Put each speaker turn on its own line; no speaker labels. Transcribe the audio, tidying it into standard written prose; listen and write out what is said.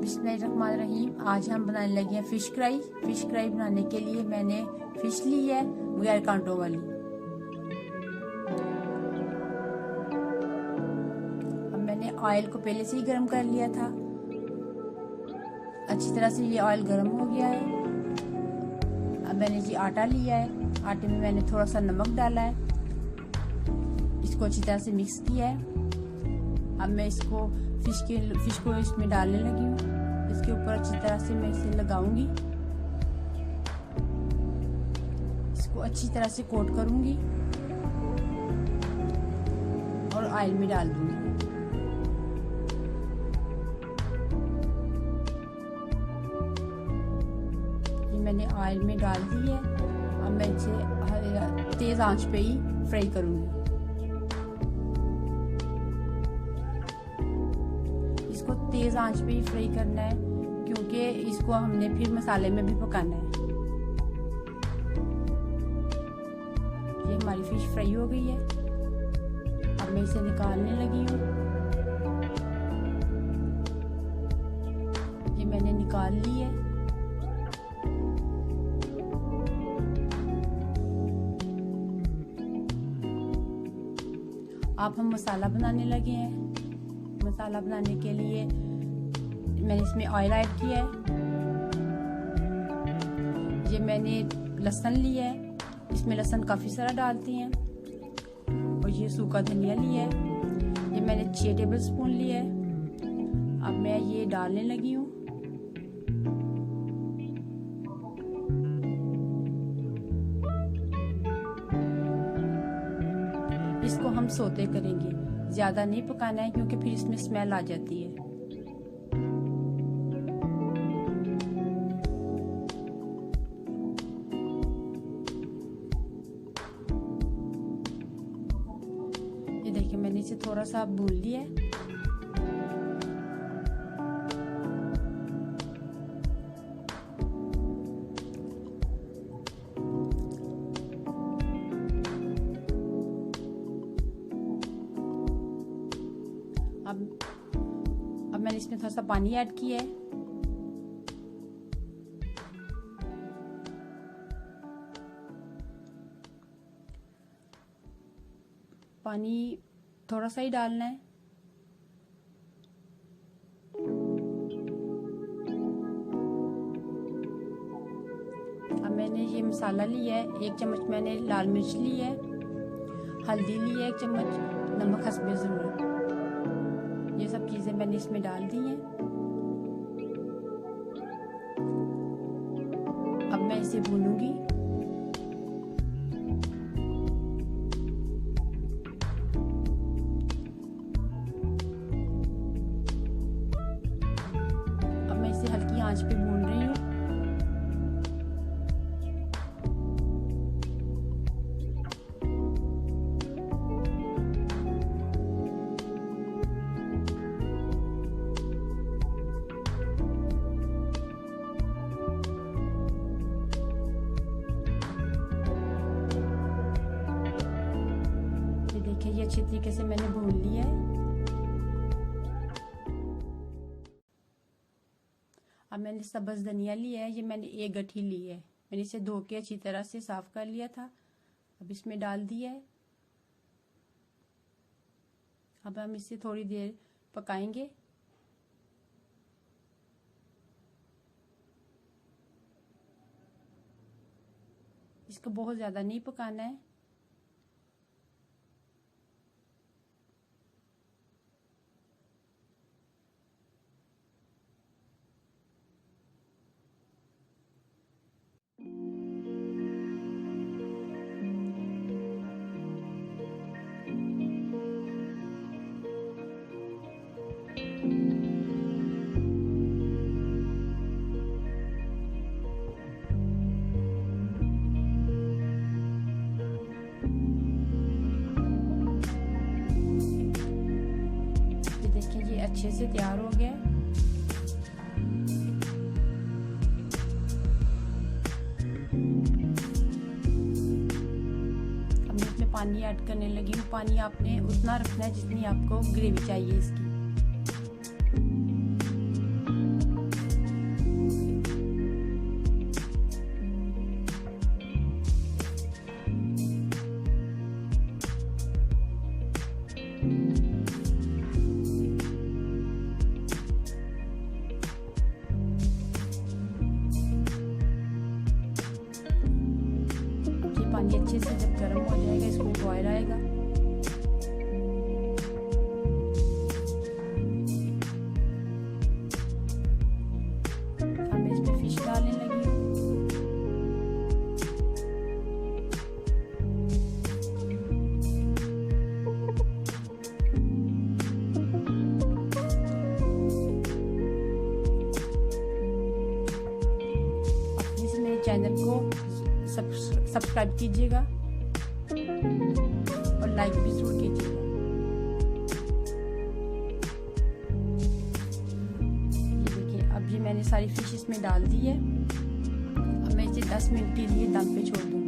बिस्मिल्लाहिर्रहमानिर्रहीम। आज हम बनाने लगे हैं फिश कढ़ाई। फिश कढ़ाई बनाने के लिए मैंने फिश ली है बगैर कांटों वाली। अब मैंने ऑयल को पहले से ही गर्म कर लिया था। अच्छी तरह से ये ऑयल गर्म हो गया है। अब मैंने जी आटा लिया है। आटे में मैंने थोड़ा सा नमक डाला है, इसको अच्छी तरह से मिक्स किया है। अब मैं इसको फिश को इसमें डालने लगी हूँ। इसके ऊपर अच्छी तरह से मैं इसे लगाऊंगी। इसको अच्छी तरह से कोट करूंगी और ऑयल में डाल दूंगी। ये मैंने ऑयल में डाल दी है। अब मैं इसे तेज आंच पे ही फ्राई करूंगी। इसको तेज आंच पे ही फ्राई करना है क्योंकि इसको हमने फिर मसाले में भी पकाना है। ये हमारी फिश फ्राई हो गई है। अब मैं इसे निकालने लगी हूँ। ये मैंने निकाल ली है। अब हम मसाला बनाने लगे हैं। मसाला बनाने के लिए मैंने इसमें ऑयल ऐड किया है। ये मैंने लहसुन लिया है, इसमें लहसुन काफ़ी सारा डालती हैं। और ये सूखा धनिया लिया है, ये मैंने 6 टेबल स्पून लिया है। अब मैं ये डालने लगी हूँ। इसको हम सोते करेंगे, ज़्यादा नहीं पकाना है क्योंकि फिर इसमें स्मेल आ जाती है। ये देखिए मैंने इसे थोड़ा सा भून लिया है। अब मैंने इसमें थोड़ा सा पानी ऐड किया है। पानी थोड़ा सा ही डालना है। अब मैंने ये मसाला लिया है। 1 चम्मच मैंने लाल मिर्च ली है, हल्दी ली है 1 चम्मच, नमक हस्बे ज़रूरत। ये सब चीज़ें मैंने इसमें डाल दी हैं। अब मैं इसे भूनूंगी। अब मैं इसे हल्की आंच पे भून रही हूँ। ये अच्छी तरीके से मैंने भून लिया है। अब मैंने सब्ज़ धनिया लिया है। ये मैंने 1 गठरी ली है। मैंने इसे धो के अच्छी तरह से साफ कर लिया था। अब इसमें डाल दिया है। अब हम इसे थोड़ी देर पकाएंगे। इसको बहुत ज़्यादा नहीं पकाना है। अच्छे से तैयार हो गया। अब मैं इसमें पानी ऐड करने लगी हूँ। पानी आपने उतना रखना है जितनी आपको ग्रेवी चाहिए इसकी। ऑयल आएगा। अब मैं इसमें फिश डालने लगी हूँ। चैनल को सब्सक्राइब कीजिएगा और लाइक भी जरूर कीजिएगा। ये देखिए, अब ये मैंने सारी फिश इसमें डाल दी है। अब मैं इसे 10 मिनट के लिए दम पे छोड़ दूँगी।